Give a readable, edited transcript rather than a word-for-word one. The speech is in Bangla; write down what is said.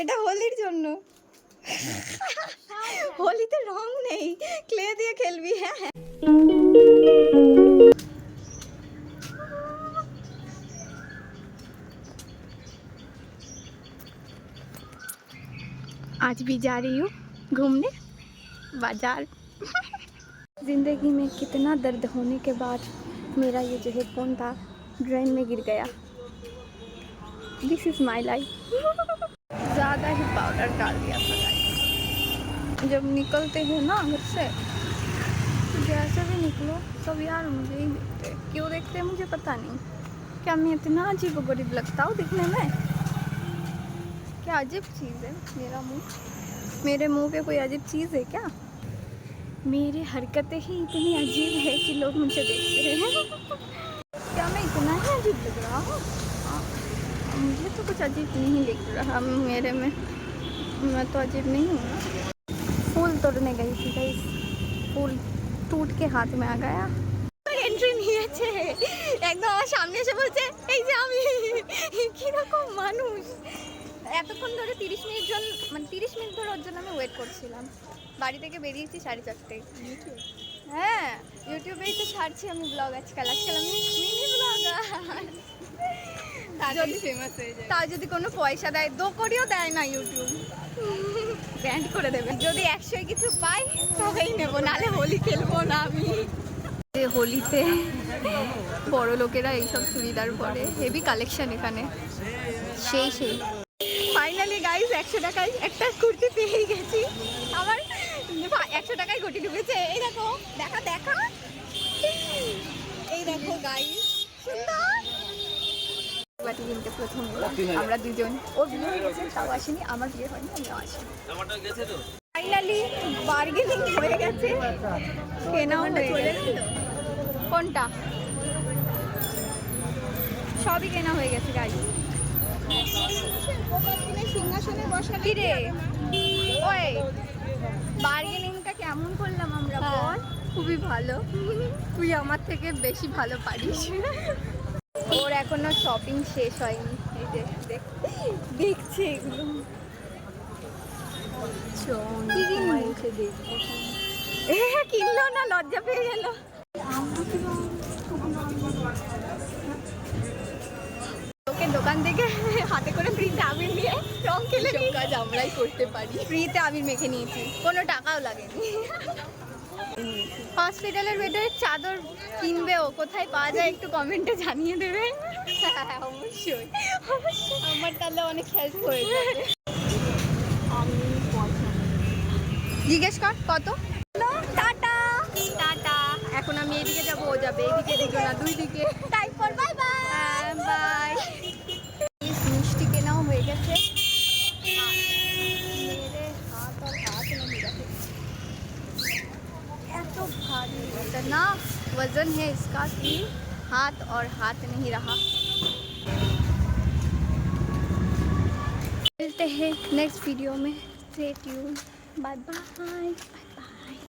এটা হোলির জন্য। হোলিতে রং নেই, ক্লে দিয়ে খেলবি। হ্যাঁ आज भी जा रही हूँ घूमने बाजार। जिंदगी में कितना दर्द होने के बाद मेरा ये जो हेडफोन था ड्रेन में गिर गया। This is my life. ज़्यादा ही पाउडर डाल दिया था गाइस। जब निकलते हैं ना घर से तो जैसे भी निकलो सब यार मुझे ही देखते हैं। क्यों देखते हैं मुझे पता नहीं। क्या मैं इतना अजीबोगरीब लगता हूँ दिखने में? क्या अजीब चीज़ है मेरा मुंह? मेरे मुंह पे कोई अजीब चीज़ है क्या? मेरी हरकतें ही इतनी अजीब है कि लोग मुझे देखते हैं। क्या मैं इतना ही अजीब लग रहा हूँ? मुझे तो कुछ अजीब नहीं लग रहा मेरे में। मैं तो अजीब नहीं हूँ ना। फूल तोड़ने गई थी गाइस, फूल टूट के हाथ में आ गया। এন্ট্রি নিয়েছে একদম আমার সামনে এসে বলছে এই যে আমি। কিরকম মানুষ! এতক্ষণ ধরে 30 মিনিট মানে 30 মিনিট ধরে ওর জন্য আমি ওয়েট করছিলাম। বাড়ি থেকে বেরিয়েছি 4:30টায়। হ্যাঁ ইউটিউবেই তো ছাড়ছি আমি ব্লগ আজকাল আমি মিনি ব্লগার। যদি ফেমাস হয়ে যায় তাও যদি কোনো পয়সা দেয়, 2 কোটিও দেয় না ইউটিউব, ব্যান্ড করে দেবে। যদি 100 কিছু পাই তবেই নেবো, নালে হোলি খেলবো না আমি। হোলিতে বড় লোকেরা এইসব চুড়িদার পরে, হেভি কালেকশন এখানে। সেই ফাইনালি গাইস 100 টাকায় একটা কুর্তি পেয়ে গেছি। আমার 100 টাকায় ঘটি ঢুকেছে। এই দেখো, দেখা এই দেখো গাইস, সুন্দর। বাটি কিনতে প্রথম আমরা দুজন, ও বিয়ে হয়ে গেছে তাও আসেনি, আমার বিয়ে হয়নি আমিও আসিনি। ফাইনালি বার্গেনিং হয়ে গেছে, কেনাও হয়ে গেছে। কোনটা? সবই কেনা হয়ে গেছে গাইস। সিংহাসনে বসা কি রে? ওই বার্গেনিংটা কেমন করলাম আমরা বল? খুবই ভালো। তুই আমার থেকে বেশি ভালো পারিস। ওর এখনো শপিং শেষ হয়নি। এই যে দেখছে এগুলো। কিনলো না, লজ্জা পেয়ে গেল। লোকের দোকান থেকে হাতে করে ফ্রিতে আবির নিয়ে রং খেলে কাজ আমরাই করতে পারি। ফ্রিতে আবির মেখে নিয়েছি, কোনো টাকাও লাগেনি। হসপিটালের বেডের চাদর কিনবেও, কোথায় পাওয়া যায় একটু কমেন্টে জানিয়ে দেবে। হ্যাঁ অবশ্যই আমার তাহলে অনেক হেল্প হয়ে যাবে। জিজ্ঞেস কর কত। Tata tata. এখন আমি এদিকে যাবো, ও যাবে এদিকে, দিকে না দুই দিকে। টাইপ কর বাই বাই বাই। মিষ্টি কেনাও হয়ে গেছে। मेरे हाथ और हाथ नहीं रहे, तो भारी इतना वजन है इसका कि हाथ और हाथ नहीं रहा। मिलते हैं नेक्स्ट वीडियो में। Stay tune, bye bye.